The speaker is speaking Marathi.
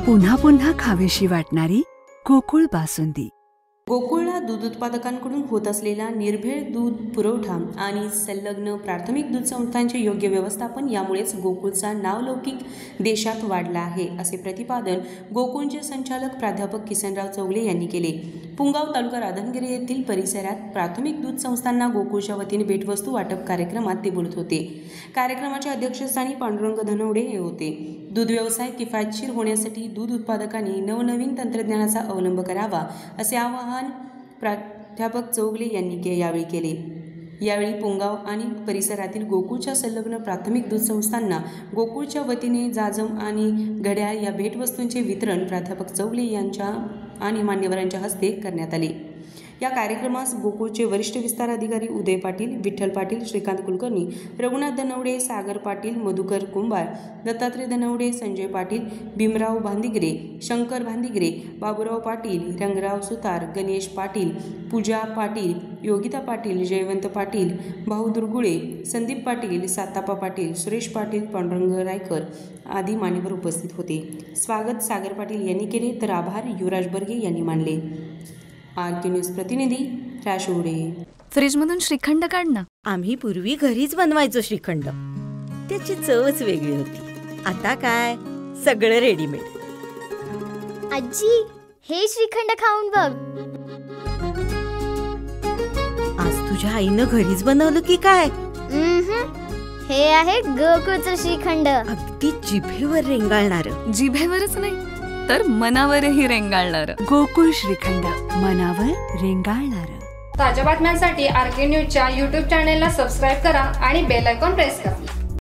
पुन्हा पुन्हा खावीशी वाटणारी गोकुळ बासुंदी। गोकुळला दूध उत्पादकांकडून होत असलेला निर्भेळ दूध पुरवठा आणि संलग्न प्राथमिक दूध संस्थांचे योग्य व्यवस्थापन यामुळेच गोकुळचा नावलौकिक देशात वाढला आहे, असे प्रतिपादन गोकुळचे संचालक प्राध्यापक किसनराव चौगले यांनी केले। पुंगाव तालुका राधानगिरी येथील परिसरात प्राथमिक दूध संस्थांना गोकुळच्या वतीने भेटवस्तू वाटप कार्यक्रमात ते बोलत होते। कार्यक्रमाच्या अध्यक्षस्थानी पांडुरंग धनवडे हे होते। दूध व्यवसाय किफायतशीर होण्यासाठी दूध उत्पादकांनी नवनवीन तंत्रज्ञानाचा अवलंब करावा, असे आवाहन प्राध्यापक चौगले यांनी यावेळी केले। यावेळी पुंगाव आणि परिसरातील गोकुळच्या संलग्न प्राथमिक दूध संस्थांना गोकुळच्या वतीने जाजम आणि घड्याळ या भेटवस्तूंचे वितरण प्राध्यापक चौगले यांच्या आणि मान्यवरांच्या हस्ते करण्यात आले। या कार्यक्रमास गोकुळचे वरिष्ठ विस्तार अधिकारी उदय पाटील, विठ्ठल पाटील, श्रीकांत कुलकर्णी, रघुनाथ धनवडे, सागर पाटील, मधुकर कुंभार, दत्तात्रय धनवडे, संजय पाटील, भीमराव भांदिगरे, शंकर भांदिगरे, बाबूराव पाटील, रंगराव सुतार, गणेश पाटील, पूजा पाटील, योगिता पाटील, जयवंत पाटील, भाऊ दुर्गुळे, संदीप पाटील, सातापा पाटील, सुरेश पाटील, पांडुरंग रायकर आदी मान्यवर उपस्थित होते। स्वागत सागर पाटील यांनी केले तर आभार युवराज बर्गे यांनी मानले। आरके न्यूज प्रतिनिधी राशोडे। फ्रीजमधून श्रीखंड काढ ना। आम्ही पूर्वी घरीच बनवायचो श्रीखंड, त्याची चवच वेगळी होती। आता काय सगळं रेडीमेड। आजी, हे श्रीखंड खाऊन बघ। आज तुझ्या आईनं घरीच बनवलं की काय? हे आहे गोकुळचं श्रीखंड। अगदी जिभेवर रेंगाळणारं। जिभेवरच नाही तर मनावरही रेंगाळणार। गोकुळ श्रीखंड, मनावर रेंगाळणार। ताज्या बातम्यांसाठी आरके न्यूजच्या YouTube चॅनेलला सबस्क्राईब करा आणि बेल आयकॉन प्रेस करा।